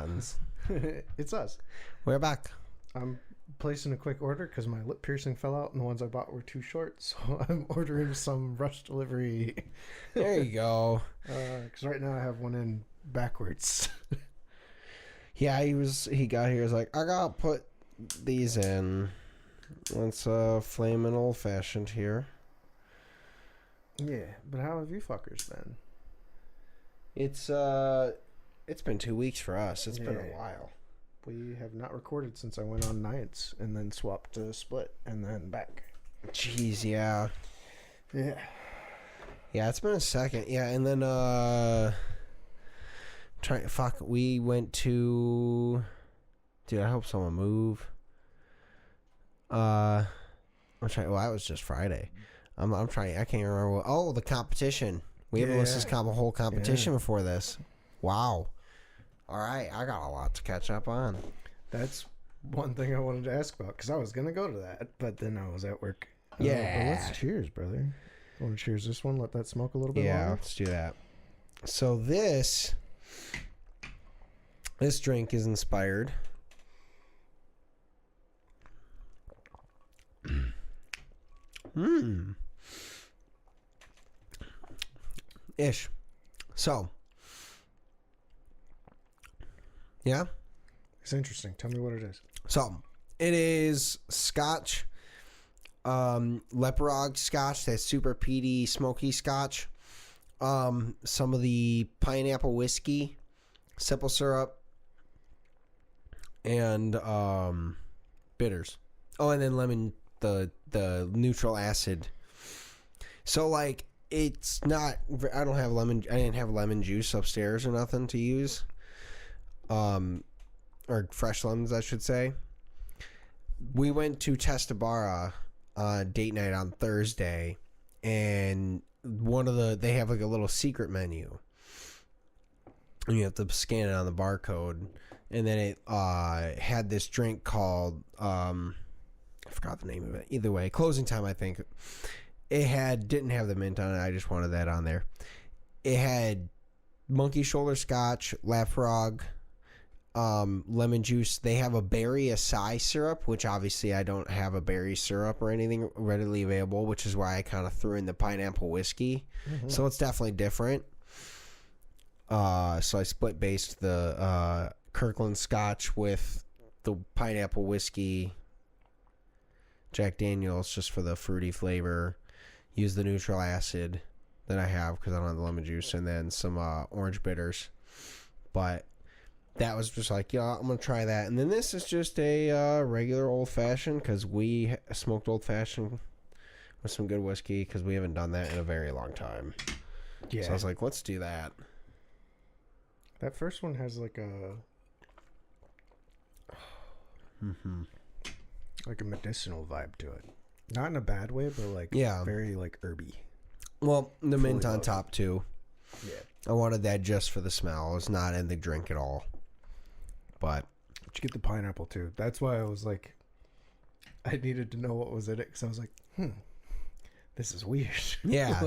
buttons. It's us. We're back. I'm placing a quick order because my lip piercing fell out and the ones I bought were too short. So I'm ordering some rush delivery. There you go. Because right now I have one in backwards. Yeah, he got here. He was like, I gotta put these in. Let's flame an old fashioned here. Yeah, but how have you fuckers been? It's been 2 weeks for us. It's been a while. We have not recorded since I went on nights and then swapped to split and then back. Jeez, yeah. Yeah. Yeah, it's been a second. Yeah, and then we went to, dude, I hope someone move. I'm trying. Well, that was just Friday. I'm trying. I can't remember. The competition. We haven't listened to a whole competition before this. Wow. All right, I got a lot to catch up on. That's one thing I wanted to ask about because I was gonna go to that, but then I was at work. Yeah. Let's cheers, brother. Want to cheers this one? Let that smoke a little bit. Yeah, longer? let's do that. So this drink is inspired. Ish. So. Yeah? It's interesting. Tell me what it is. So, it is Scotch. Leapfrog Scotch. That's super peaty, smoky Scotch. Some of the pineapple whiskey. Simple syrup. And bitters. Oh, and then lemon, the neutral acid. So, like, it's not... I didn't have lemon juice upstairs or nothing to use. Or fresh lemons, I should say. We went to Testabara date night on Thursday, and they have like a little secret menu, and you have to scan it on the barcode, and then it had this drink called I forgot the name of it. Either way, Closing Time, I think. It didn't have the mint on it. I just wanted that on there. It had monkey shoulder scotch, Laphroaig, lemon juice. They have a berry acai syrup, which obviously I don't have a berry syrup or anything readily available, which is why I kind of threw in the pineapple whiskey. So it's definitely different. So I split based the Kirkland scotch with the pineapple whiskey, Jack Daniels just for the fruity flavor. Use the neutral acid that I have because I don't have the lemon juice, and then some orange bitters. But that was just like, yeah, I'm going to try that. And then this is just a regular old-fashioned because we smoked old-fashioned with some good whiskey because we haven't done that in a very long time. Yeah. So I was like, let's do that. That first one has like a... like a medicinal vibe to it. Not in a bad way, but like very like herby. Well, the mint on top too. Yeah. I wanted that just for the smell. It's not in the drink at all. But you get the pineapple too. That's why I was like, I needed to know what was in it because I was like, this is weird. Yeah.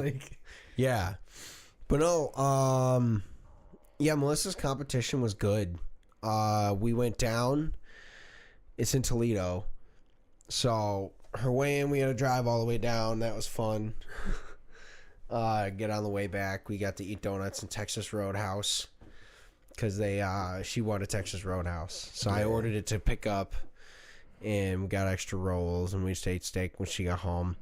Yeah. But no, yeah, Melissa's competition was good. We went down. It's in Toledo. So her way in, we had to drive all the way down. That was fun. Get on the way back. We got to eat donuts in Texas Roadhouse because she wanted Texas Roadhouse. So I ordered it to pick up, and we got extra rolls, and we just ate steak when she got home.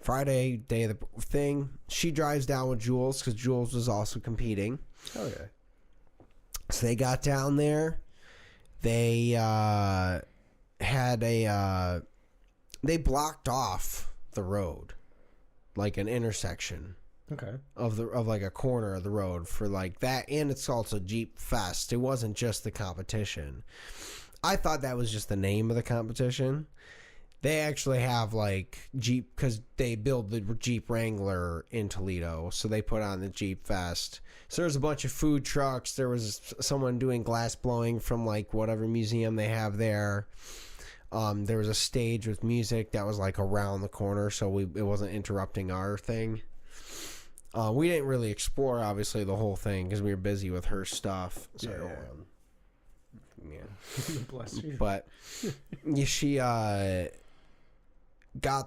Friday, day of the thing, she drives down with Jules because Jules was also competing. Oh yeah. So they got down there. They they blocked off the road, like an intersection. Okay. Of like a corner of the road for like that, and it's also Jeep Fest. It wasn't just the competition. I thought that was just the name of the competition. They actually have like Jeep because they build the Jeep Wrangler in Toledo, so they put on the Jeep Fest. So there's a bunch of food trucks. There was someone doing glass blowing from like whatever museum they have there. There was a stage with music that was like around the corner, so it wasn't interrupting our thing. We didn't really explore, obviously, the whole thing because we were busy with her stuff. So, Yeah. Bless you. But yeah, she got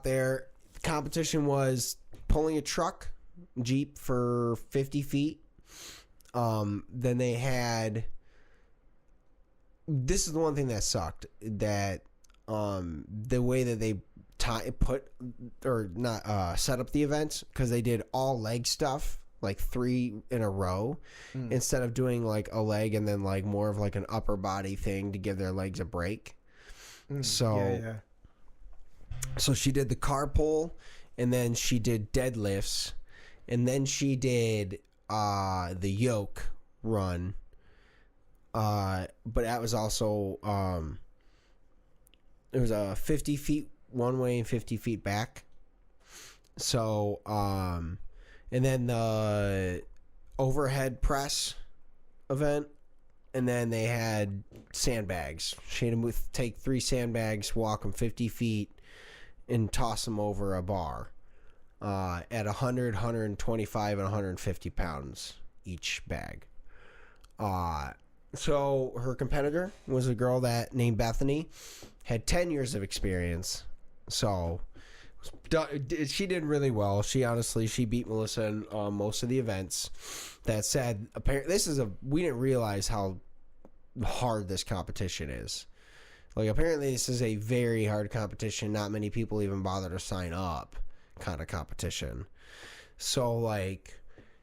there. The competition was pulling a Jeep for 50 feet. Then they had... This is the one thing that sucked. That the way that they set up the events, because they did all leg stuff, like 3 in a row, instead of doing like a leg and then like more of like an upper body thing to give their legs a break. So she did the car pull, and then she did deadlifts, and then she did the yoke run. But that was also it was a 50 feet one way and 50 feet back. So and then the overhead press event, and then they had sandbags. She had to take 3 sandbags, walk them 50 feet, and toss them over a bar at 100, 125, and 150 pounds each bag. So her competitor was a girl named Bethany, had 10 years of experience. So she did really well. She beat Melissa in most of the events. That said, apparently we didn't realize how hard this competition is. Like, apparently this is a very hard competition. Not many people even bother to sign up kind of competition. So, like,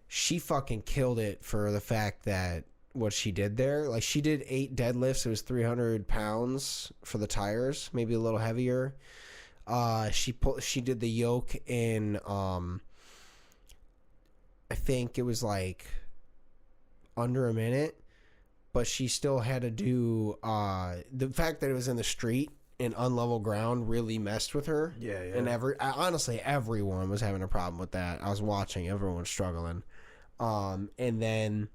she fucking killed it for the fact that what she did there. Like, she did 8 deadlifts. It was 300 pounds for the tires, maybe a little heavier. She did the yoke in I think it was like under a minute, but she still had to do the fact that it was in the street and unlevel ground really messed with her. Yeah. And honestly, everyone was having a problem with that. I was watching, everyone was struggling. And then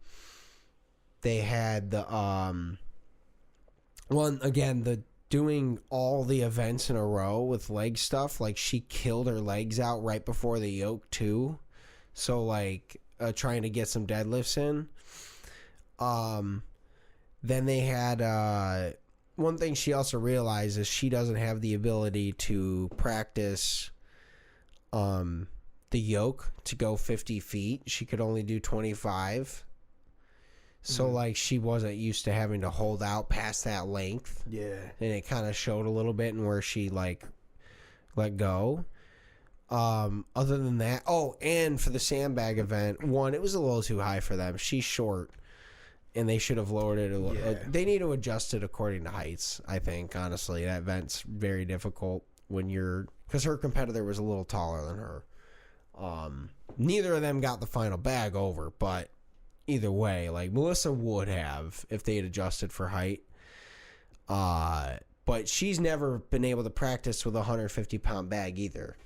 they had the doing all the events in a row with leg stuff. Like, she killed her legs out right before the yoke too. So, like, trying to get some deadlifts in. Then they had one thing she also realized is she doesn't have the ability to practice the yoke to go 50 feet. She could only do 25. So, like, she wasn't used to having to hold out past that length. Yeah. And it kind of showed a little bit in where she, like, let go. Other than that... Oh, and for the sandbag event, it was a little too high for them. She's short, and they should have lowered it a little. Yeah. They need to adjust it according to heights, I think, honestly. That event's very difficult when you're... Because her competitor was a little taller than her. Neither of them got the final bag over, but... Either way, like, Melissa would have if they had adjusted for height. But she's never been able to practice with a 150-pound bag either.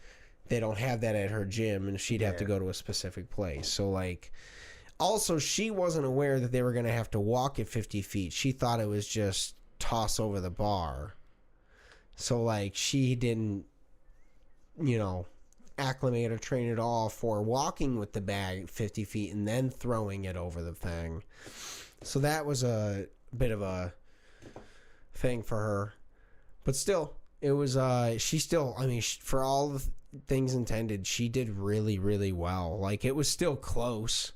They don't have that at her gym, and she'd have to go to a specific place. So, like, also, she wasn't aware that they were going to have to walk at 50 feet. She thought it was just toss over the bar. So, like, she didn't, acclimate or train at all for walking with the bag 50 feet and then throwing it over the thing. So that was a bit of a thing for her. But still, it was, for all the things intended, she did really, really well. Like, it was still close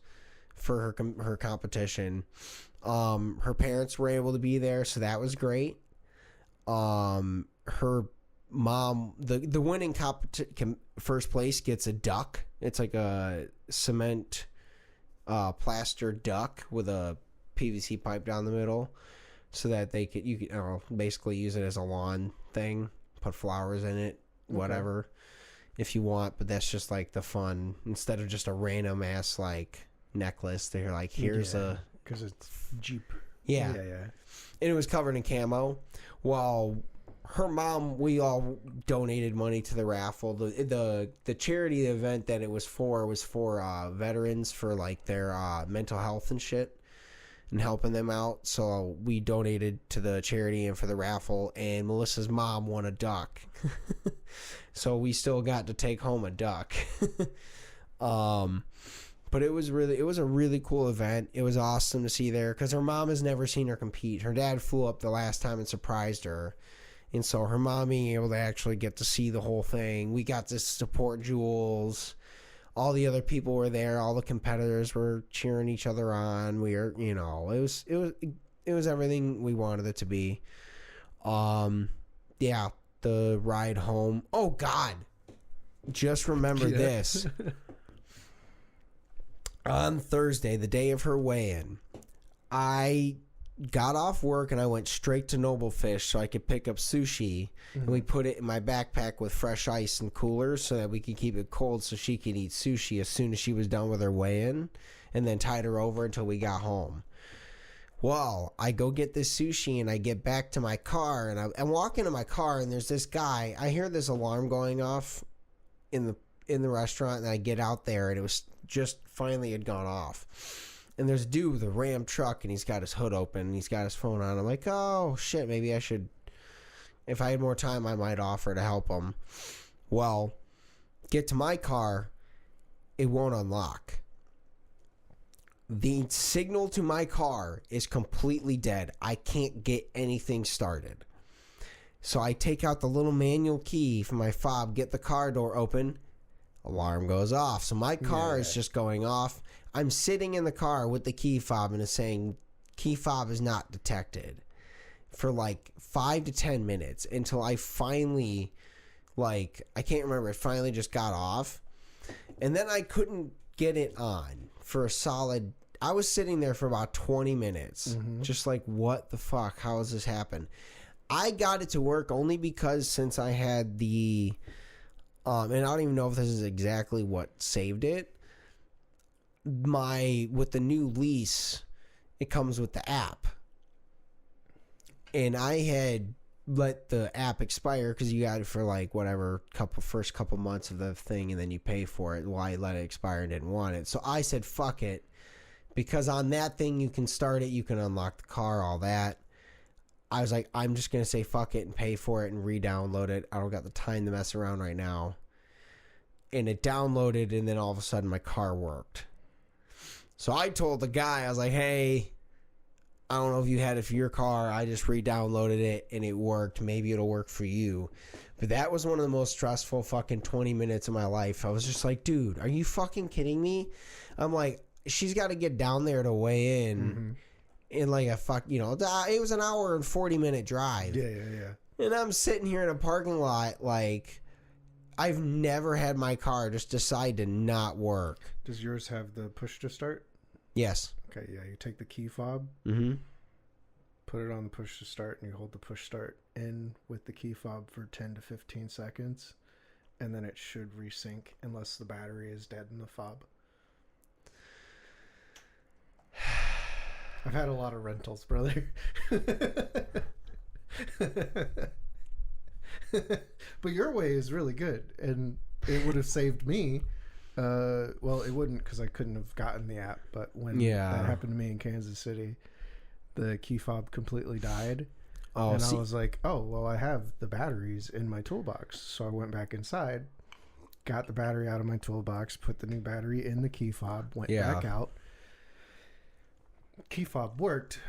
for her competition. Her parents were able to be there, so that was great. Her mom, the winning first place gets a duck. It's like a cement plaster duck with a PVC pipe down the middle, so that you could basically use it as a lawn thing, put flowers in it, whatever, if you want. But that's just like the fun, instead of just a random ass like necklace. They're like, here's because it's Jeep. Yeah. And it was covered in camo. Well, her mom, we all donated money to the raffle. The charity event that it was for veterans, for like their mental health and shit, and helping them out. So we donated to the charity and for the raffle, and Melissa's mom won a duck. So we still got to take home a duck. But it was a really cool event. It was awesome to see there because her mom has never seen her compete. Her dad flew up the last time and surprised her. And so her mom being able to actually get to see the whole thing. We got to support Jules. All the other people were there. All the competitors were cheering each other on. We were, you know, it was everything we wanted it to be. Yeah, the ride home. Oh God. Just remember this. On Thursday, the day of her weigh-in, I got off work and I went straight to Noble Fish so I could pick up sushi. And we put it in my backpack with fresh ice and coolers so that we could keep it cold so she could eat sushi as soon as she was done with her weigh-in, and then tied her over until we got home. Well, I go get this sushi and I get back to my car and I walk into my car and there's this guy. I hear this alarm going off in the restaurant, and I get out there and it was just finally had gone off. And there's a dude with a Ram truck and he's got his hood open and he's got his phone on. I'm like, oh shit, maybe I should, if I had more time, I might offer to help him. Well, get to my car, it won't unlock. The signal to my car is completely dead. I can't get anything started. So I take out the little manual key from my fob, get the car door open, alarm goes off. So my car is just going off. I'm sitting in the car with the key fob and it's saying key fob is not detected for like 5 to 10 minutes until I finally, like, I can't remember, it finally just got off. And then I couldn't get it on for a solid, I was sitting there for about 20 minutes. Just like, what the fuck? How has this happened? I got it to work only because since I had the, and I don't even know if this is exactly what saved it. With the new lease, it comes with the app. And I had let the app expire because you got it for like whatever first couple months of the thing and then you pay for it. Well, I let it expire and didn't want it. So I said, fuck it. Because on that thing, you can start it, you can unlock the car, all that. I was like, I'm just going to say fuck it and pay for it and re-download it. I don't got the time to mess around right now. And it downloaded, and then all of a sudden my car worked. So I told the guy, I was like, hey, I don't know if you had it for your car. I just re-downloaded it, and it worked. Maybe it'll work for you. But that was one of the most stressful fucking 20 minutes of my life. I was just like, dude, are you fucking kidding me? I'm like, she's got to get down there to weigh in. In like a it was an hour and 40-minute drive. Yeah. And I'm sitting here in a parking lot like I've never had my car just decide to not work. Does yours have the push to start? Yes. Okay, yeah. You take the key fob, put it on the push to start, and you hold the push start in with the key fob for 10 to 15 seconds, and then it should resync unless the battery is dead in the fob. I've had a lot of rentals, brother. But your way is really good, and it would have saved me. Well, it wouldn't because I couldn't have gotten the app, but when that happened to me in Kansas City, the key fob completely died. I was like, oh, well, I have the batteries in my toolbox. So I went back inside, got the battery out of my toolbox, put the new battery in the key fob, went back out. Key fob worked,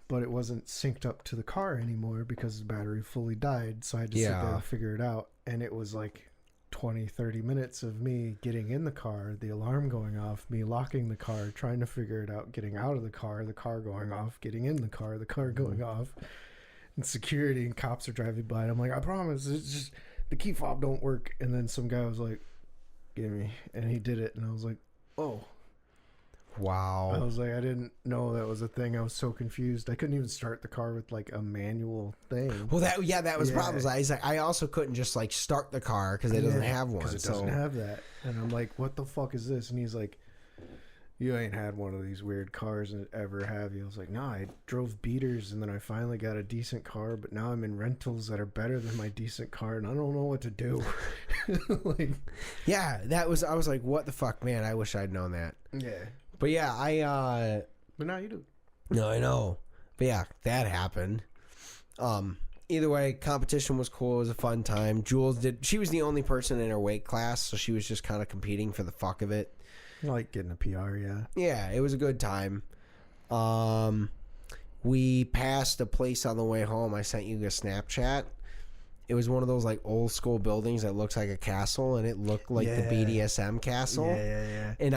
but it wasn't synced up to the car anymore because the battery fully died. So I had to sit there and figure it out. And it was like 20-30 minutes of me getting in the car, the alarm going off, me locking the car, trying to figure it out, getting out of the car going off, getting in the car going off, and security and cops are driving by, and I'm like, I promise, it's just the key fob don't work. And then some guy was like, give me, and he did it, and I was like, oh wow. I was like, I didn't know that was a thing. I was so confused. I couldn't even start the car with like a manual thing. Well, that was problems. I also couldn't just like start the car because it doesn't have one. Because it doesn't have that. And I'm like, what the fuck is this? And he's like, you ain't had one of these weird cars and ever have you? I was like, no, I drove beaters and then I finally got a decent car, but now I'm in rentals that are better than my decent car and I don't know what to do. Like, yeah, I was like, what the fuck, man? I wish I'd known that. Yeah. But yeah, but now you do. No, I know. But yeah, that happened. Either way, competition was cool. It was a fun time. Jules she was the only person in her weight class, so she was just kind of competing for the fuck of it. I like getting a PR, yeah. Yeah, it was a good time. We passed a place on the way home. I sent you a Snapchat. It was one of those like old school buildings that looks like a castle, and it looked like the BDSM castle. Yeah. And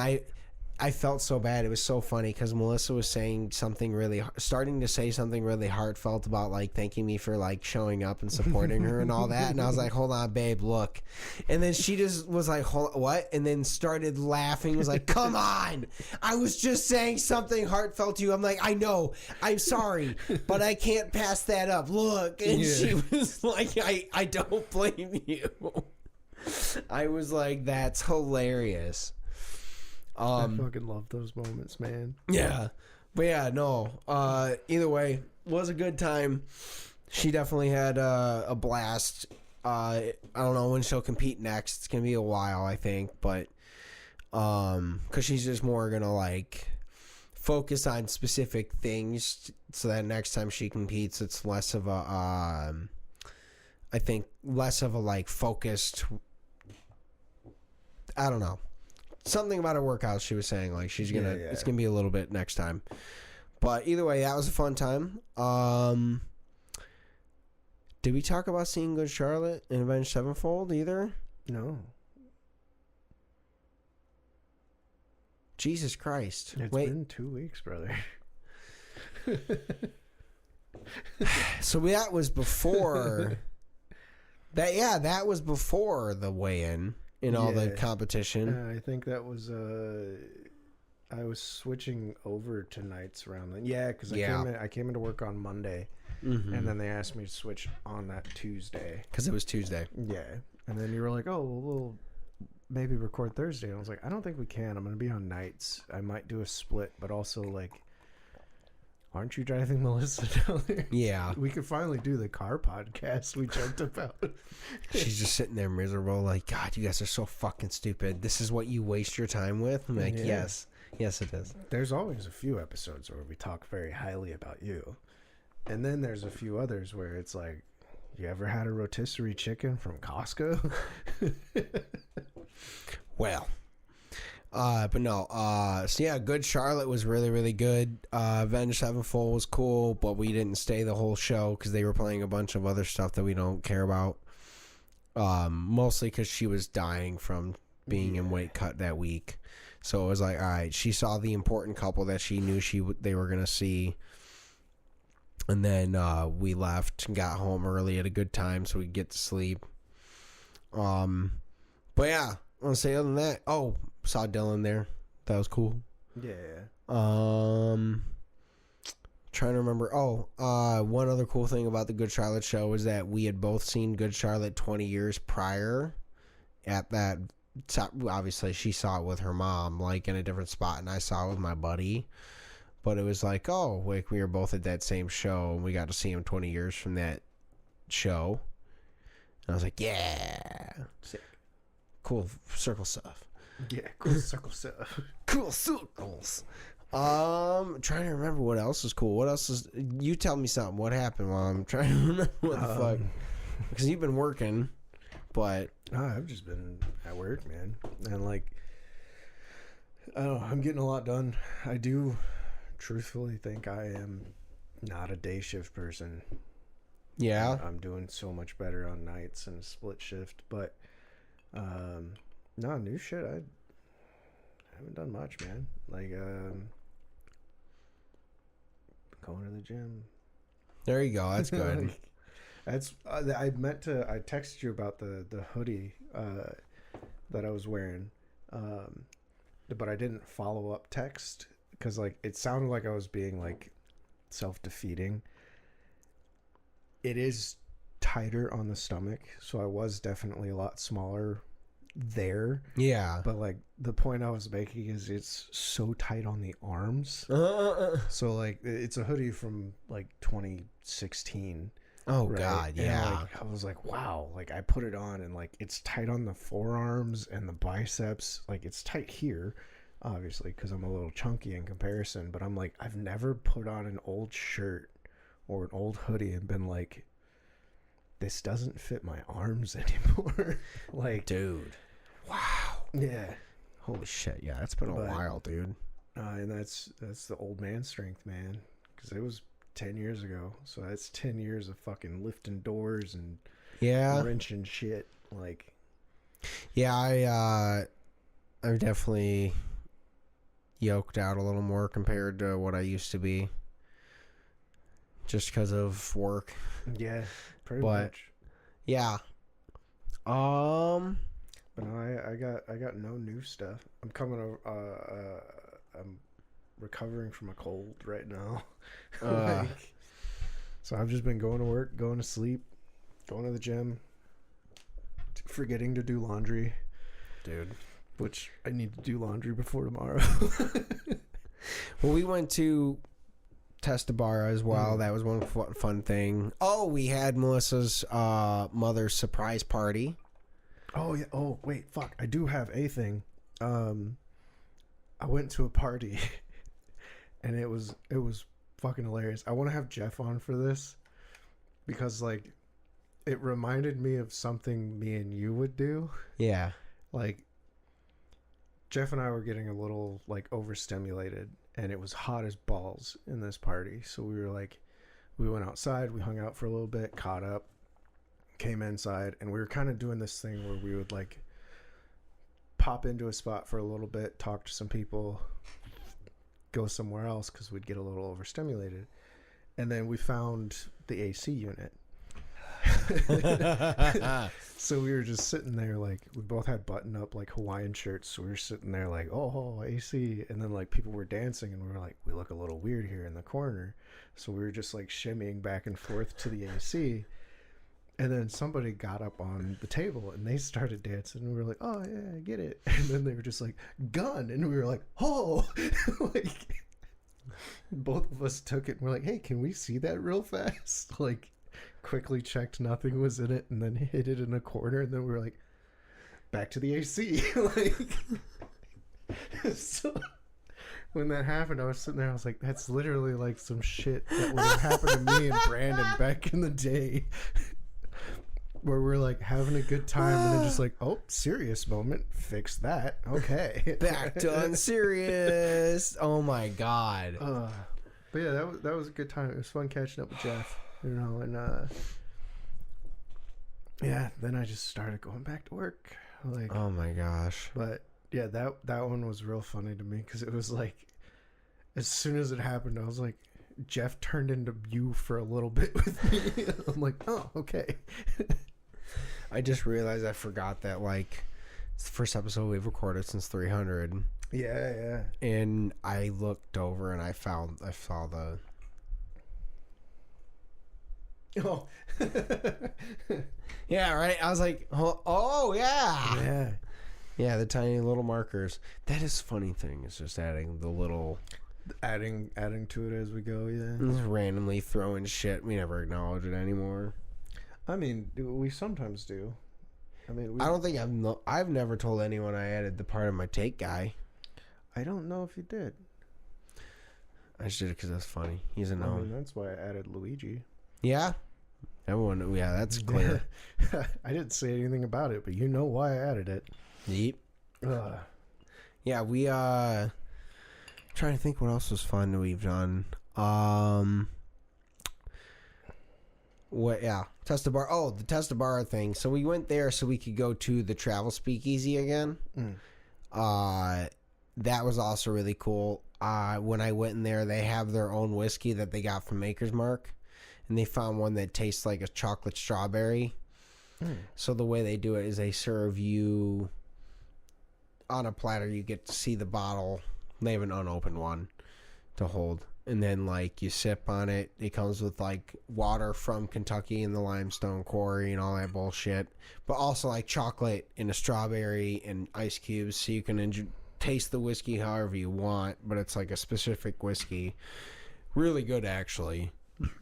I felt so bad. It was so funny because Melissa was saying something starting to say something really heartfelt about like thanking me for like showing up and supporting her and all that. And I was like, hold on, babe, look. And then she just was like, what? And then started laughing. Was like, come on. I was just saying something heartfelt to you. I'm like, I know. I'm sorry, but I can't pass that up. Look. And she was like, I don't blame you. I was like, that's hilarious. I fucking love those moments, man. Yeah. But yeah, no. Either way, was a good time. She definitely had a blast. I don't know when she'll compete next. It's going to be a while, I think. But because she's just more going to like focus on specific things so that next time she competes, it's less of a, I think, less of a like focused, I don't know. Something about her workout, she was saying, like, she's gonna, it's gonna be a little bit next time. But either way, that was a fun time. Did we talk about seeing Good Charlotte in Avenged Sevenfold either? No. Jesus Christ. It's been 2 weeks, brother. So that was before that was before the weigh-in. In all the competition. I think that was I was switching over to nights around then. Yeah, because I came into work on Monday, and then they asked me to switch on that Tuesday. Because it was Tuesday. Yeah, and then you were like, "Oh, well, we'll maybe record Thursday." And I was like, "I don't think we can. I'm going to be on nights. I might do a split, but also like." Aren't you driving Melissa down there? Yeah. We could finally do the car podcast we joked about. She's just sitting there miserable, like, God, you guys are so fucking stupid. This is what you waste your time with? I'm like, yes. Yes, it is. There's always a few episodes where we talk very highly about you. And then there's a few others where it's like, you ever had a rotisserie chicken from Costco? Well. But no, so yeah, Good Charlotte was really, really good. Avenged Sevenfold was cool, but we didn't stay the whole show because they were playing a bunch of other stuff that we don't care about. Mostly because she was dying from being in weight cut that week. So it was like, all right, she saw the important couple that she knew they were going to see. And then we left and got home early at a good time so we could get to sleep. But yeah, I want to say other than that, saw Dylan there. That was cool. Yeah. Trying to remember. One other cool thing about the Good Charlotte show was that we had both seen Good Charlotte 20 years prior at that. Obviously, she saw it with her mom, like in a different spot, and I saw it with my buddy. But it was like, we were both at that same show, and we got to see him 20 years from that show. And I was like, yeah. Sick. Cool circle stuff. Yeah, cool circle stuff. Cool circles. Trying to remember what else is cool. What else is... You tell me something. What happened, Mom? I'm trying to remember what the fuck. Because you've been working, but... I've just been at work, man. And like... I don't know. I'm getting a lot done. I do truthfully think I am not a day shift person. Yeah? I'm doing so much better on nights and a split shift. But... no, new shit. I haven't done much, man. Like, going to the gym. There you go. That's good. Like, that's I texted you about the hoodie that I was wearing, but I didn't follow up text because like it sounded like I was being like self-defeating. It is tighter on the stomach, so I was definitely a lot smaller there. Yeah. But like the point I was making is it's so tight on the arms. So like it's a hoodie from like 2016. Oh right? God, yeah. And, like, I was like, wow, like I put it on and like it's tight on the forearms and the biceps. Like it's tight here, obviously, because I'm a little chunky in comparison. But I'm like, I've never put on an old shirt or an old hoodie and been like, this doesn't fit my arms anymore. Like, dude, wow. Yeah. Holy shit! Yeah, it's been a while, dude. And that's the old man strength, man. Because it was 10 years ago, so that's 10 years of fucking lifting doors and wrenching shit. Like, yeah, I've definitely yoked out a little more compared to what I used to be, just because of work. Yeah, pretty much. Yeah. But no, I got no new stuff. I'm coming over. I'm recovering from a cold right now. So I've just been going to work, going to sleep, going to the gym, forgetting to do laundry, dude. Which I need to do laundry before tomorrow. Well, we went to Testa Barra as well. That was one fun thing. Oh, we had Melissa's mother's surprise party. Oh yeah. Oh wait, fuck. I do have a thing. I went to a party, and it was fucking hilarious. I want to have Jeff on for this because like it reminded me of something me and you would do. Yeah. Like Jeff and I were getting a little like overstimulated, and it was hot as balls in this party. So we went outside, we hung out for a little bit, caught up, came inside, and we were kind of doing this thing where we would like pop into a spot for a little bit, talk to some people, go somewhere else because we'd get a little overstimulated. And then we found the AC unit. So we were just sitting there, like we both had button up like Hawaiian shirts, so we were sitting there like, oh, AC. And then like people were dancing, and we were like, we look a little weird here in the corner. So we were just like shimmying back and forth to the AC. And then somebody got up on the table and they started dancing, and we were like, oh yeah, I get it. And then they were just like, gun. And we were like, oh. Like both of us took it and we're like, hey, can we see that real fast? Like quickly checked nothing was in it, and then hid it in a corner, and then we were like, back to the AC. Like, so when that happened, I was sitting there, I was like, that's literally like some shit that would have happened to me and Brandon back in the day. Where we're like having a good time, and then just like, oh, serious moment, fix that. Okay. Back to unserious. Oh my god. But yeah, that was a good time. It was fun catching up with Jeff, you know, and yeah, then I just started going back to work. Like, oh my gosh. But yeah, that one was real funny to me because it was like, as soon as it happened, I was like, Jeff turned into you for a little bit with me. I'm like, oh, okay. I just realized I forgot that like it's the first episode we've recorded since 300. Yeah. And I looked over and I saw the. Oh. Yeah, right. I was like, oh yeah. Yeah, the tiny little markers. That is a funny thing. It's just adding the little. Adding to it as we go, yeah. Just randomly throwing shit. We never acknowledge it anymore. I mean, we sometimes do. I mean, I don't think I've never told anyone I added the part of my take guy. I don't know if you did. I just did it because that's funny. He's a I known. mean, that's why I added Luigi. Yeah, everyone. Yeah, that's clear. I didn't say anything about it, but you know why I added it. Yep. Yeah, we trying to think what else was fun that we've done. Testa Bar. Oh, the Testa Bar thing. So we went there so we could go to the travel speakeasy again. That was also really cool. When I went in there, they have their own whiskey that they got from Maker's Mark, and they found one that tastes like a chocolate strawberry. So the way they do it is they serve you on a platter. You get to see the bottle. They have an unopened one to hold. And then, like, you sip on it. It comes with, like, water from Kentucky and the limestone quarry and all that bullshit. But also, like, chocolate and a strawberry and ice cubes. So you can taste the whiskey however you want. But it's, like, a specific whiskey. Really good, actually.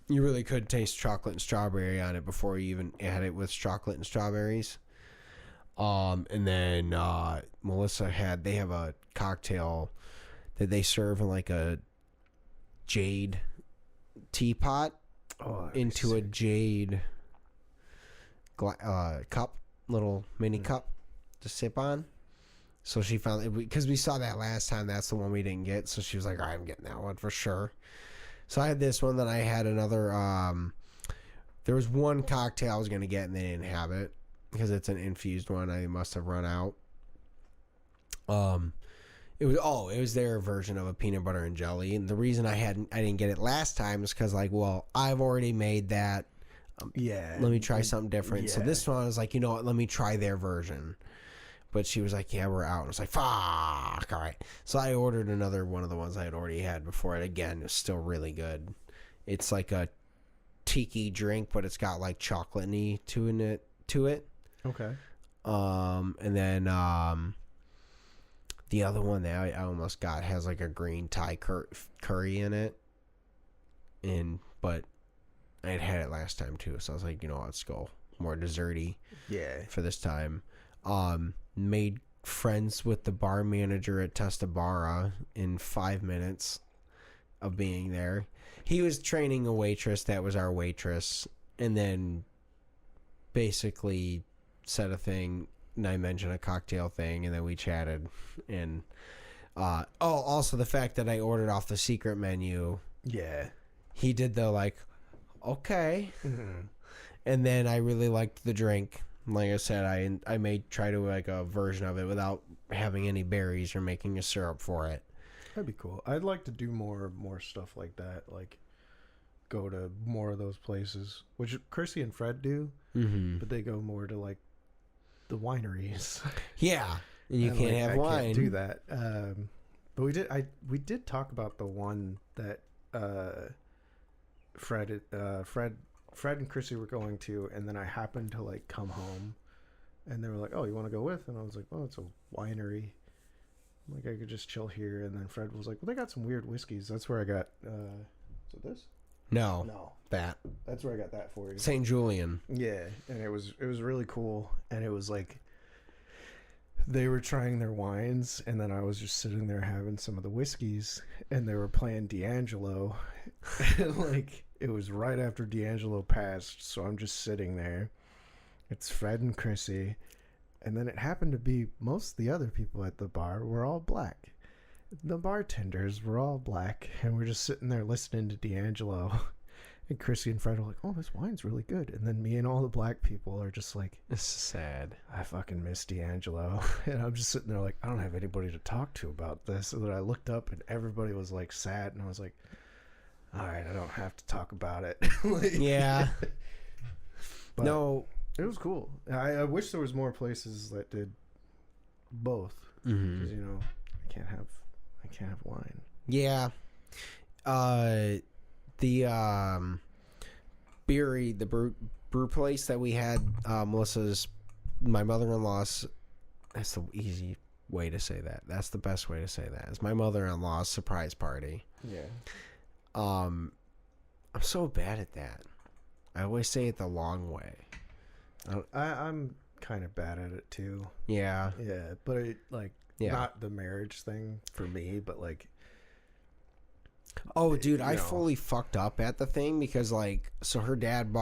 You really could taste chocolate and strawberry on it before you even add it with chocolate and strawberries. And then Melissa they have a cocktail that they serve in like a jade teapot into a jade cup, little mini cup to sip on. So she found it because we saw that last time. That's the one we didn't get. So she was like, "All right, I'm getting that one for sure." So I had this one. Then I had another. There was one cocktail I was gonna get, and they didn't have it because it's an infused one. I must have run out. It was their version of a peanut butter and jelly, and the reason I didn't get it last time is because like, well, I've already made that. Let me try something different. Yeah. So this one I was like, you know what? Let me try their version. But she was like, yeah, we're out. And I was like, fuck. All right. So I ordered another one of the ones I had already had before. And again, it was still really good. It's like a tiki drink, but it's got like chocolatey to it. Okay. And then the other one that I almost got has like a green Thai curry in it. But I had it last time too. So I was like, you know, let's go more desserty. Yeah. For this time. Made friends with the bar manager at Testa Barra in 5 minutes of being there. He was training a waitress that was our waitress, and then basically said a thing, and I mentioned a cocktail thing, and then we chatted. And also the fact that I ordered off the secret menu. Yeah. He did the like, okay. Mm-hmm. And then I really liked the drink. Like I said, I may try to like a version of it without having any berries or making a syrup for it. That'd be cool. I'd like to do more stuff like that. Like go to more of those places, which Chrissy and Fred do, but they go more to like the wineries. Yeah, and you can't have wine. Can't do that. But we did talk about the one that Fred and Chrissy were going to, and then I happened to like come home, and they were like, "Oh, you want to go with?" And I was like, "Oh, it's a winery. Like I could just chill here." And then Fred was like, "Well, they got some weird whiskeys." That's where I got. Is it this? No, that. That's where I got that for you. St. Julian. Yeah, and it was really cool, and it was like they were trying their wines, and then I was just sitting there having some of the whiskeys, and they were playing D'Angelo, and like. It was right after D'Angelo passed, so I'm just sitting there. It's Fred and Chrissy, and then it happened to be most of the other people at the bar were all black. The bartenders were all black, and we're just sitting there listening to D'Angelo. And Chrissy and Fred are like, "Oh, this wine's really good." And then me and all the black people are just like, "This is sad. I fucking miss D'Angelo." And I'm just sitting there like, I don't have anybody to talk to about this. And then I looked up, and everybody was like sad, and I was like, all right, I don't have to talk about it. Like, yeah. But no, it was cool. I wish there was more places that did both. Because you know, I can't have wine. Yeah. The Beery, the brew place that we had, my mother-in-law's. That's the easy way to say that. That's the best way to say that. It's my mother-in-law's surprise party. Yeah. I'm so bad at that. I always say it the long way. I'm kind of bad at it too. Yeah. Yeah, but it not the marriage thing for me, but like. Oh, dude, I fully fucked up at the thing because so her dad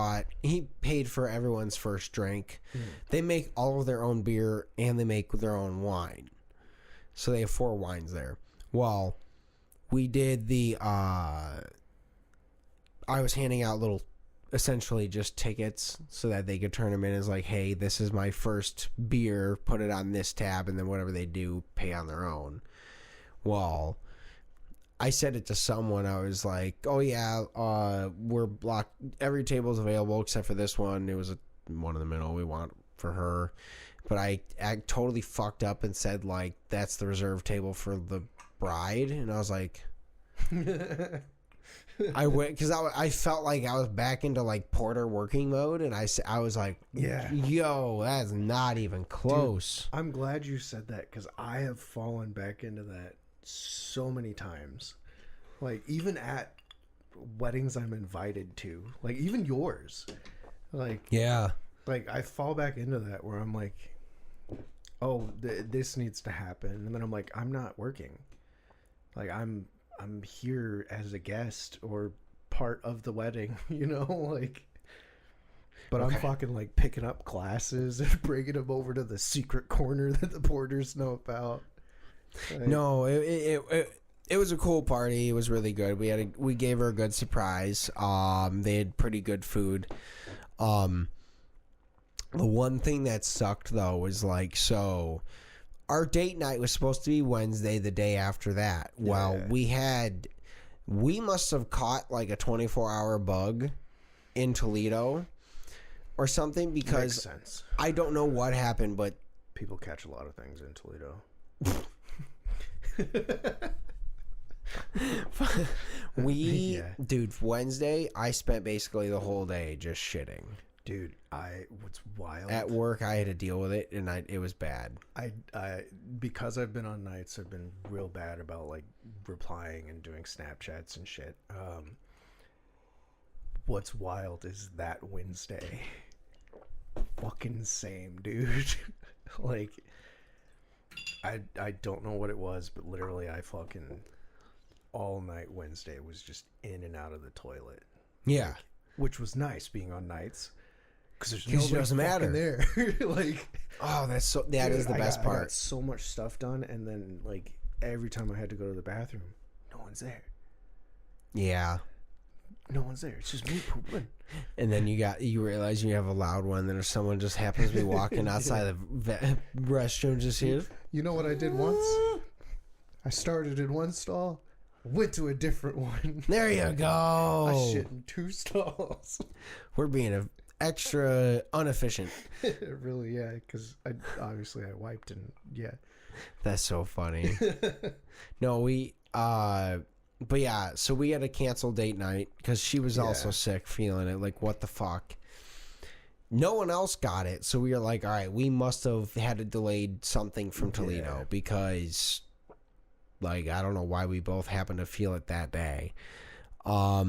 he paid for everyone's first drink. They make all of their own beer and they make their own wine. So they have 4 wines there. Well, we did I was handing out little, essentially just tickets so that they could turn them in as like, hey, this is my first beer, put it on this tab, and then whatever they do, pay on their own. Well, I said it to someone. I was like, oh yeah, we're blocked. Every table's available except for this one. It was one in the middle we want for her. But I totally fucked up and said like, that's the reserved table for the bride. And I was like, I went because I felt like I was back into like Porter working mode, and I was like, yeah, yo, that's not even close. Dude, I'm glad you said that because I have fallen back into that so many times. Like even at weddings I'm invited to, like even yours, like yeah, like I fall back into that where I'm like, oh, this needs to happen, and then I'm like, I'm not working, like I'm here as a guest or part of the wedding, you know, like. But Okay. I'm fucking like picking up glasses and bringing them over to the secret corner that the porters know about. Like, No, it was a cool party. It was really good. We gave her a good surprise. They had pretty good food. The one thing that sucked though was like, so our date night was supposed to be Wednesday, the day after that. Well, we must have caught like a 24-hour bug in Toledo or something, makes because sense. I don't know what happened, but People catch a lot of things in Toledo. dude, Wednesday I spent basically the whole day just shitting. Dude, what's wild At work I had to deal with it, and it was bad. I because I've been on nights, I've been real bad about like replying and doing Snapchats and shit. What's wild is that Wednesday. Fucking same, dude. Like, I don't know what it was, but literally I fucking all night Wednesday was just in and out of the toilet. Yeah. Which was nice being on nights. Because there's Because it nobody doesn't matter. fucking there. Like, Oh, that is the I best got part. so much stuff done, and then like every time I had to go to the bathroom, no one's there. Yeah. No one's there. It's just me pooping. And then you realize you have a loud one, then if someone just happens to be walking outside the restroom, just here. You know what I did once? I started in one stall, went to a different one. There you I go. shit in 2 stalls. We're being extra inefficient. Really, yeah, because I wiped and yeah. That's so funny. No, but yeah, so we had to cancel date night because she was also sick, feeling it. Like, what the fuck? No one else got it, so we were like, all right, we must have had to delayed something from Toledo because, like, I don't know why we both happened to feel it that day. So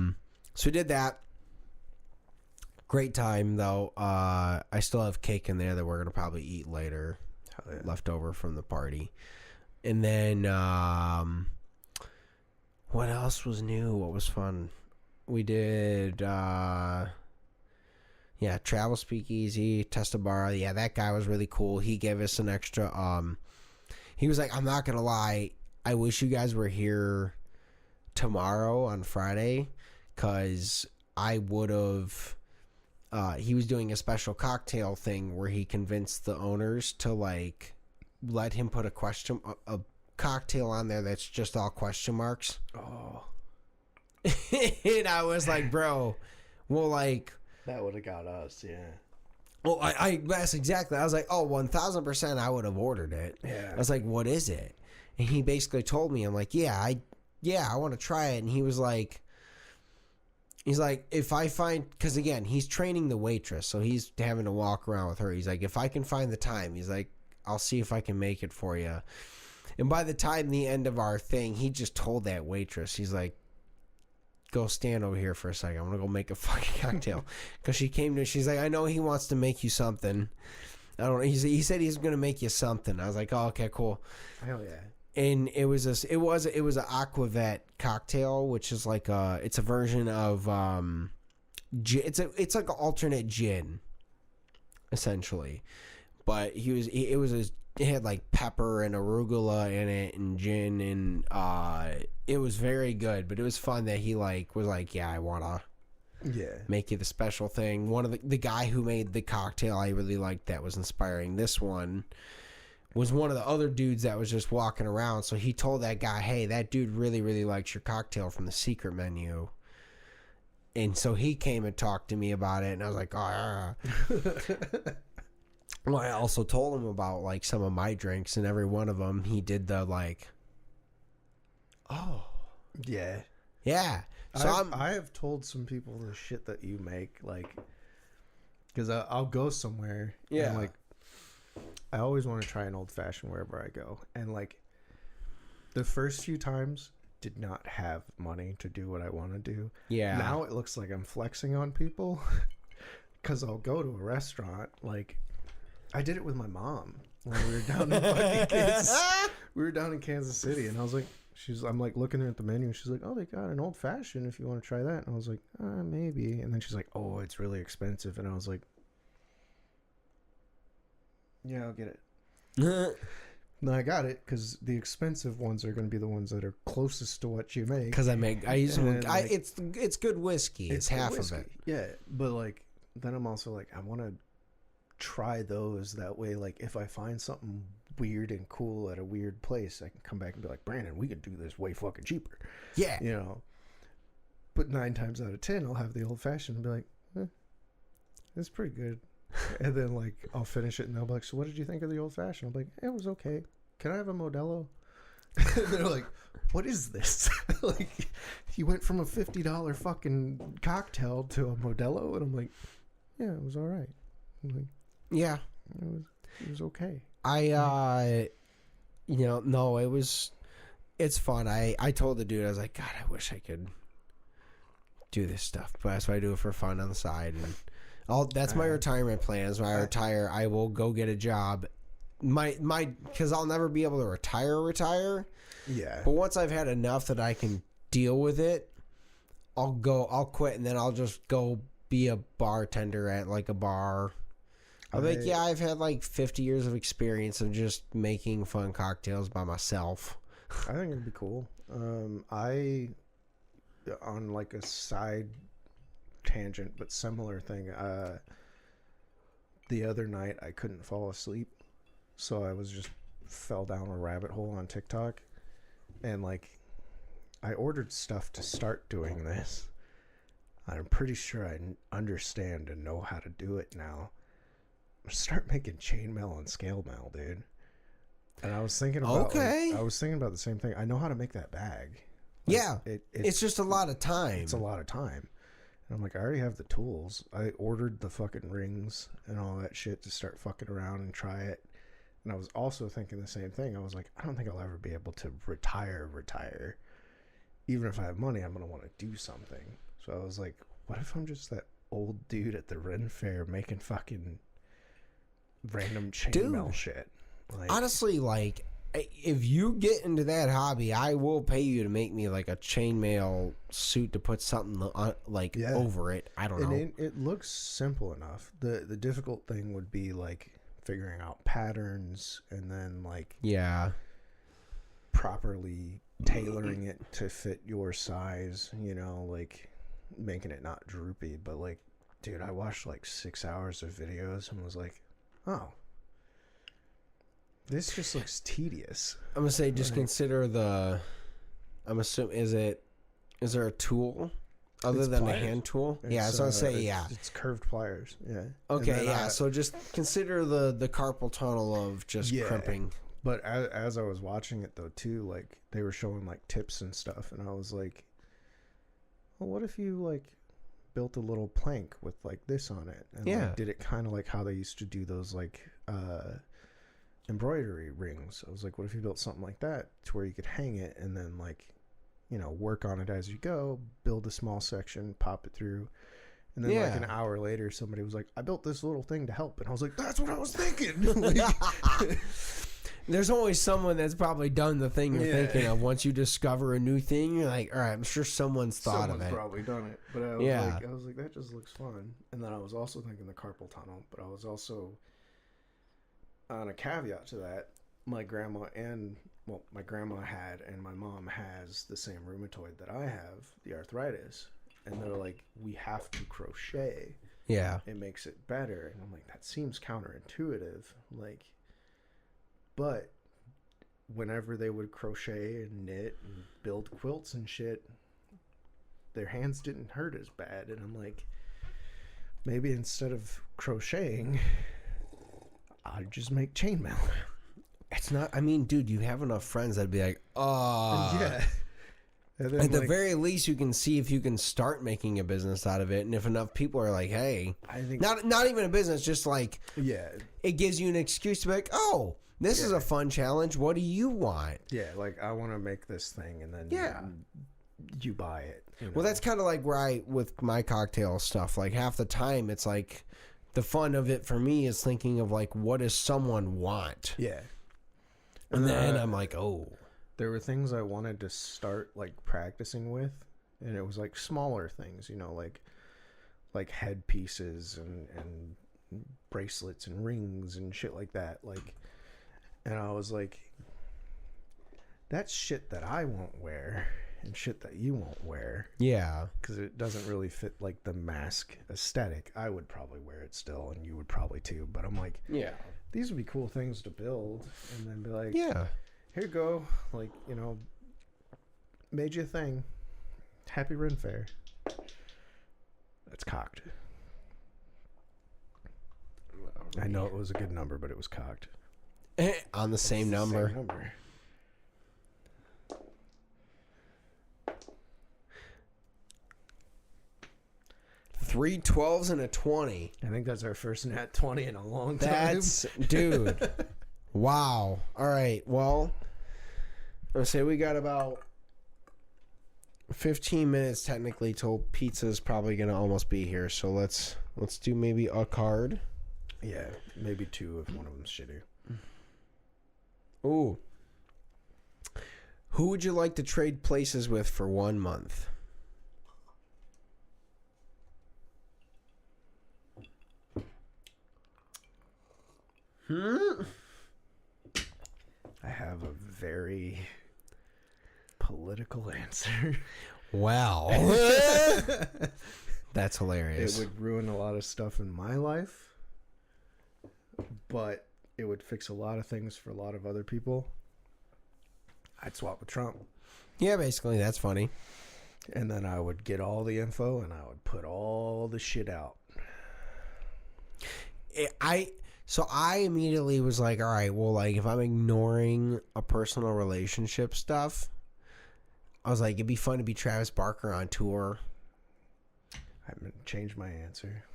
we did that. Great time, though. I still have cake in there that we're gonna probably eat later, left over from the party, and then what else was new? What was fun? We did, Travel Speakeasy, Testabara. Yeah, that guy was really cool. He gave us an extra, he was like, I'm not going to lie, I wish you guys were here tomorrow on Friday, because I would have, he was doing a special cocktail thing where he convinced the owners to, like, let him put a cocktail on there that's just all question marks. Oh. And I was like, bro, well, like, That would have got us, yeah. well, I that's exactly. I was like, oh, 1000% I would have ordered it. Yeah. I was like, what is it? And he basically told me, I'm like, I want to try it. And he's like, if I find, because again, he's training the waitress, so he's having to walk around with her. He's like, if I can find the time, he's like, I'll see if I can make it for you. And by the time the end of our thing, he just told that waitress, he's like, go stand over here for a second. I'm going to go make a fucking cocktail. Because she came to, she's like, I know he wants to make you something. I don't know. He said he's going to make you something. I was like, oh, okay, cool. Hell yeah. And it was an Aquavit cocktail, which is like it's a version of gin. It's like an alternate gin, essentially. But it had like pepper and arugula in it and gin, and it was very good. But it was fun that he was like, yeah, I wanna make you the special thing. One of the guy who made the cocktail I really liked that was inspiring this one was one of the other dudes that was just walking around. So he told that guy, hey, that dude really, really likes your cocktail from the secret menu. And so he came and talked to me about it, and I was like, oh, Well, I also told him about, like, some of my drinks, and every one of them, he did the, like, oh. Yeah. Yeah. So I have told some people the shit that you make, like, because I'll go somewhere. Yeah. And, like, I always want to try an old fashioned wherever I go. And, like, the first few times did not have money to do what I want to do. Yeah. Now it looks like I'm flexing on people because I'll go to a restaurant. Like, I did it with my mom when we were down in fucking Kansas. We were down in Kansas City, and I was like, I'm like looking at the menu. She's like, oh, they got an old fashioned if you want to try that. And I was like, maybe. And then she's like, oh, it's really expensive. And I was like, yeah, I'll get it. No, I got it because the expensive ones are going to be the ones that are closest to what you make. Because I usually, it's good whiskey. It's half whiskey. Of it. Yeah, but like then I'm also like I want to try those that way. Like if I find something weird and cool at a weird place, I can come back and be like, Brandon, we could do this way fucking cheaper. Yeah, you know. But 9 times out of 10, I'll have the old fashioned and be like, it's pretty good. And then like I'll finish it and they'll be like, so what did you think of the old fashioned? I'm like, it was okay. Can I have a Modelo? And they're like, what is this? Like you went from a $50 fucking cocktail to a Modelo, and I'm like, yeah, it was all right. I'm like, yeah, it was okay. It's fun. I told the dude, I was like, God, I wish I could do this stuff, but that's why I do it for fun on the side. And that's my retirement plan. Is when I retire, I will go get a job. Because I'll never be able to retire. Yeah. But once I've had enough that I can deal with it, I'll quit, and then I'll just go be a bartender at like a bar. I'm like, yeah, I've had like 50 years of experience of just making fun cocktails by myself. I think it'd be cool. On like a side tangent but similar thing, the other night I couldn't fall asleep, so I was just fell down a rabbit hole on TikTok, and like I ordered stuff to start doing this. I'm pretty sure I understand and know how to do it now. Start making chainmail and scale mail, dude. And I was thinking about the same thing. I know how to make that bag. Like, yeah, it's just a lot of time. It's a lot of time. And I'm like, I already have the tools. I ordered the fucking rings and all that shit to start fucking around and try it. And I was also thinking the same thing. I was like, I don't think I'll ever be able to retire. Even if I have money, I'm going to want to do something. So I was like, what if I'm just that old dude at the Ren Fair making fucking random chainmail shit? Like, honestly, like, if you get into that hobby, I will pay you to make me like a chainmail suit to put something over it. I don't know. It looks simple enough. The difficult thing would be like figuring out patterns and then like properly tailoring it to fit your size. You know, like making it not droopy. But like, dude, I watched like 6 hours of videos and was like, oh. This just looks tedious. I'm gonna say just consider I'm assuming is there a tool other than pliers. A hand tool? Yeah, so I was gonna say it's curved pliers. Yeah. Okay, yeah. So just consider the carpal tunnel of just crimping. But as I was watching it though too, like they were showing like tips and stuff, and I was like, well, what if you like built a little plank with like this on it, and like, did it kind of like how they used to do those like embroidery rings. I was like, what if you built something like that to where you could hang it and then like, you know, work on it as you go, build a small section, pop it through, and then like an hour later somebody was like, I built this little thing to help, and I was like, that's what I was thinking. Like, there's always someone that's probably done the thing you're thinking of. Once you discover a new thing, you're like, all right, I'm sure someone's thought of it. Probably done it. But I was like, that just looks fun. And then I was also thinking the carpal tunnel, but I was also on a caveat to that, my grandma had and my mom has the same rheumatoid that I have, the arthritis, and they're like, we have to crochet. Yeah, it makes it better. And I'm like, that seems counterintuitive. Like, but whenever they would crochet and knit and build quilts and shit, their hands didn't hurt as bad. And I'm like, maybe instead of crocheting, I'd just make chainmail. It's not. I mean, dude, you have enough friends that'd be like, oh, yeah. At the very least, you can see if you can start making a business out of it, and if enough people are like, hey, I think not even a business, just like it gives you an excuse to be like, oh, this is a fun challenge. What do you want? Yeah, like I want to make this thing, and then you buy it. You know? Well, that's kind of like where with my cocktail stuff. Like half the time, it's like. The fun of it for me is thinking of like, what does someone want? Yeah. And then I'm like, oh. there were things I wanted to start like practicing with, and it was like smaller things, you know, like headpieces and bracelets and rings and shit like that. Like, and I was like, that's shit that I won't wear and shit that you won't wear. Yeah. Because it doesn't really fit like the mask aesthetic. I would probably wear it still, and you would probably too. But I'm like, Yeah. these would be cool things to build, and then be like, Yeah. here you go. Like, you know, made you a thing. Happy Ren Fair. That's cocked. I know it was a good number, but it was cocked. On the same number. Same number. 3 12s and a 20. I think that's our first nat 20 in a long time. That's, dude. Wow. All right. Well, let's say we got about 15 minutes technically till pizza's probably gonna almost be here. So let's do maybe a card. Yeah, maybe 2 if one of them's shitty. Ooh. Who would you like to trade places with for 1 month? I have a very political answer. Wow. That's hilarious. It would ruin a lot of stuff in my life, but it would fix a lot of things for a lot of other people. I'd swap with Trump. Yeah, basically, that's funny. And then I would get all the info and I would put all the shit out. So I immediately was like, all right, well, like if I'm ignoring a personal relationship stuff, I was like, it'd be fun to be Travis Barker on tour. I'm gonna change my answer.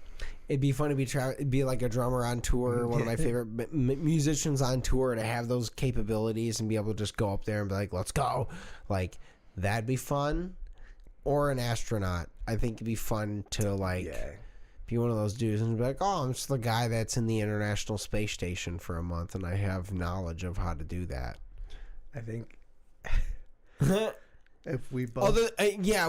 It'd be fun to be like a drummer on tour, one of my favorite musicians on tour, to have those capabilities and be able to just go up there and be like, let's go. Like, that'd be fun. Or an astronaut. I think it'd be fun to like be one of those dudes and be like, oh, I'm just the guy that's in the International Space Station for a month and I have knowledge of how to do that. I think if we both...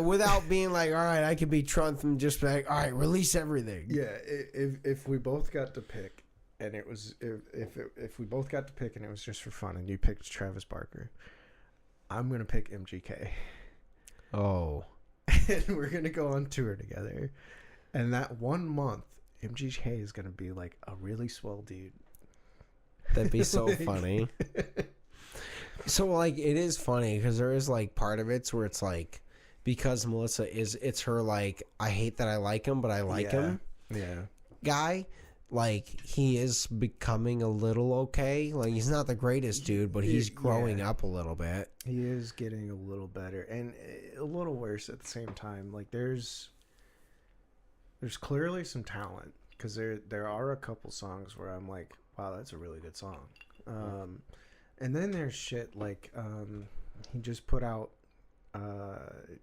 without being like, all right, I could be Trump and just be like, all right, release everything. Yeah, if we both got to pick, and it was... If we both got to pick and it was just for fun and you picked Travis Barker, I'm going to pick MGK. Oh. And we're going to go on tour together. And that 1 month, MGK is going to be like a really swell dude. That'd be so funny. So, like, it is funny because there is, like, part of it where it's, like, because Melissa it's her, like, I hate that I like him, but I like him guy. Like, he is becoming a little okay. Like, he's not the greatest dude, but he's growing up a little bit. He is getting a little better and a little worse at the same time. Like, there's clearly some talent because there are a couple songs where I'm like, wow, that's a really good song. And then there's shit like he just put out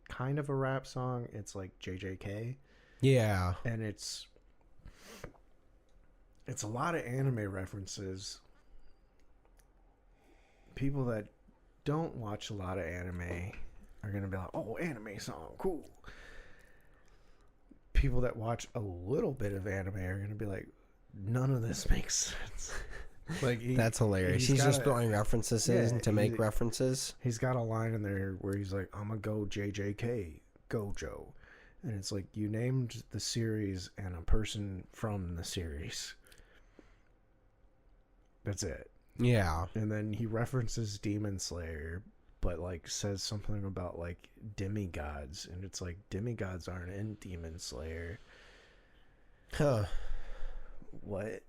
kind of a rap song. It's like JJK. Yeah. And it's a lot of anime references. People that don't watch a lot of anime are going to be like, oh, anime song, cool. People that watch a little bit of anime are going to be like, none of this makes sense. Like that's hilarious. He's just throwing references in to make references. He's got a line in there where he's like, I'm going to go JJK, Gojo. And it's like, you named the series and a person from the series. That's it. Yeah. And then he references Demon Slayer, but like says something about like demigods. And it's like, demigods aren't in Demon Slayer. Huh. What?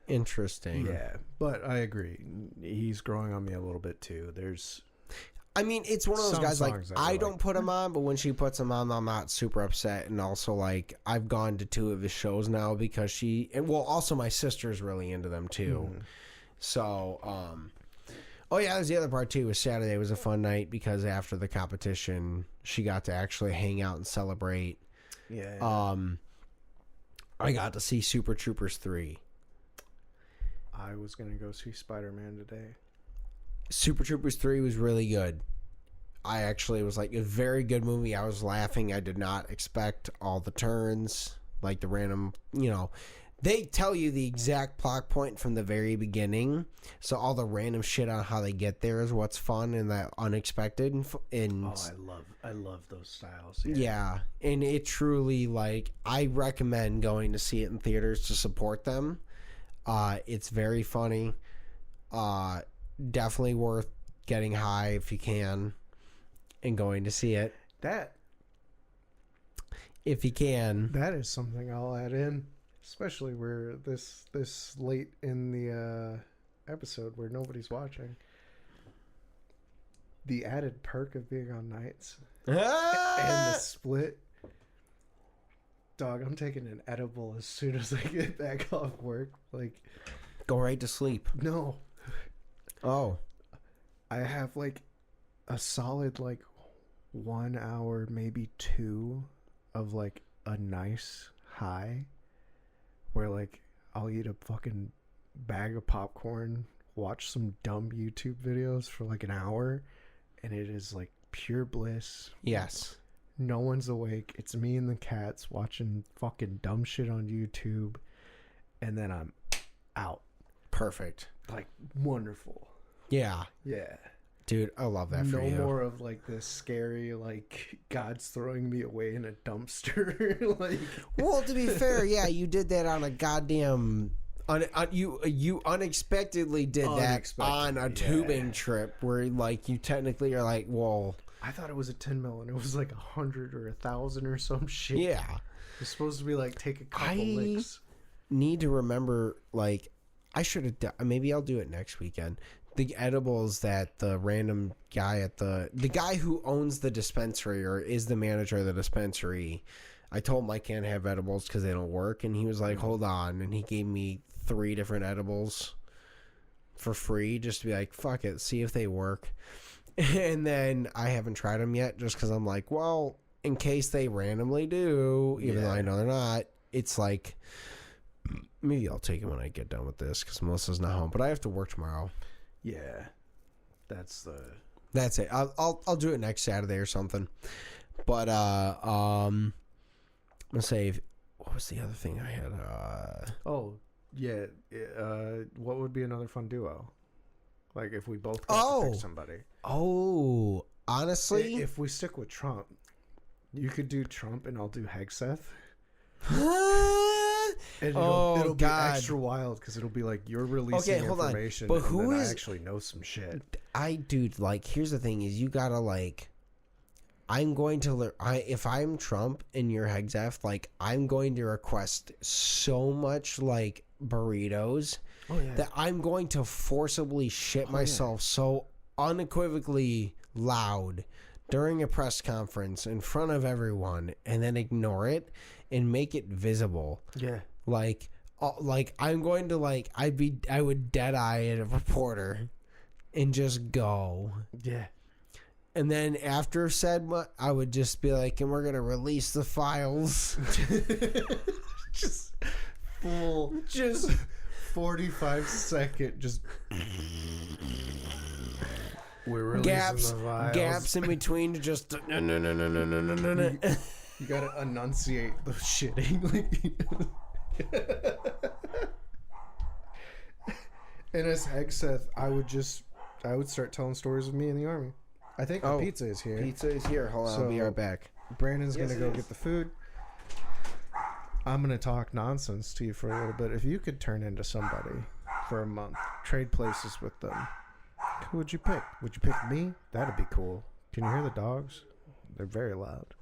Interesting. Yeah, but I agree. He's growing on me a little bit too. I mean, it's one of those guys, like, I don't put him on, but when she puts him on, I'm not super upset. And also, like, I've gone to 2 of his shows now because also my sister's really into them too. Mm. So, oh yeah, there's the other part too. Saturday was a fun night because after the competition, she got to actually hang out and celebrate. Yeah. I got to see Super Troopers 3. I was going to go see Spider-Man today. Super Troopers 3 was really good. I actually was like, a very good movie. I was laughing. I did not expect all the turns, like the random, they tell you the exact plot point from the very beginning. So all the random shit on how they get there is what's fun and that unexpected. And I love those styles. Yeah. And it truly, like, I recommend going to see it in theaters to support them. It's very funny. Definitely worth getting high if you can and going to see it. If you can. That is something I'll add in, especially where this late in the episode where nobody's watching. The added perk of being on nights and the split. Dog, I'm taking an edible as soon as I get back off work. Like, go right to sleep. No. Oh. I have like a solid 1 hour, maybe 2 of like a nice high where like I'll eat a fucking bag of popcorn, watch some dumb YouTube videos for like an hour, and it is like pure bliss. Yes. No one's awake. It's me and the cats watching fucking dumb shit on YouTube, and then I'm out. Perfect. Like, wonderful. Yeah. Yeah. Dude, I love that for you. No more of like this scary, like, God's throwing me away in a dumpster. Like, well, to be fair, yeah, you did that on a goddamn. You unexpectedly did that on a tubing trip where, like, you technically are like, well. I thought it was a 10 mil and it was like 100 or 1,000 or some shit. Yeah. It's supposed to be like take a couple licks. Need to remember, like, I should have done. Maybe I'll do it next weekend. The edibles that the random guy at the guy who owns the dispensary or is the manager of the dispensary, I told him I can't have edibles because they don't work, and he was like, hold on, and he gave me 3 different edibles for free just to be like, fuck it, see if they work. And then I haven't tried them yet just because I'm like, well, in case they randomly do, even though I know they're not, it's like, maybe I'll take it when I get done with this because Melissa's not home, but I have to work tomorrow. Yeah, that's it. I'll do it next Saturday or something. But I'm gonna say, what was the other thing I had? What would be another fun duo? Like if we both got to pick somebody. Oh, honestly, if we stick with Trump, you could do Trump and I'll do Hegseth. And it'll be extra wild because it'll be like you're releasing information, but who I actually know some shit. Like, here's the thing: is you gotta like, I'm going to if I'm Trump and you're Hegseth, like I'm going to request so much like burritos that I'm going to forcibly shit myself so unequivocally loud during a press conference in front of everyone, and then ignore it and make it visible. Yeah. Like I'm going to I would dead eye at a reporter and just go. Yeah. And then after said what, I would just be like, and we're going to release the files. Just 45-second just we're releasing the files. Gaps in between, just no. You gotta enunciate the shitting. And as Hegseth, I would start telling stories of me in the army. I think the pizza is here. Pizza is here. Hold on, I'll be right back. Brandon's gonna go get the food. I'm gonna talk nonsense to you for a little bit. If you could turn into somebody for a month, trade places with them, who would you pick? Would you pick me? That'd be cool. Can you hear the dogs? They're very loud.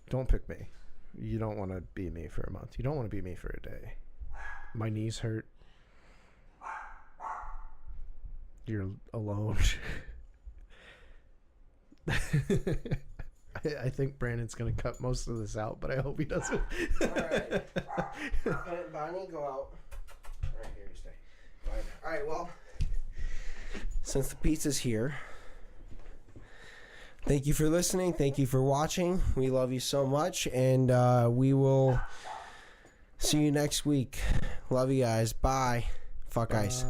Don't pick me. You don't want to be me for a month. You don't want to be me for a day. My knees hurt. You're alone. I think Brandon's going to cut most of this out, but I hope he doesn't. All right. But I will go out. All right, here you stay. All right, well, since the pizza's here, thank you for listening. Thank you for watching. We love you so much, and we will see you next week. Love you guys. Bye. Fuck ice.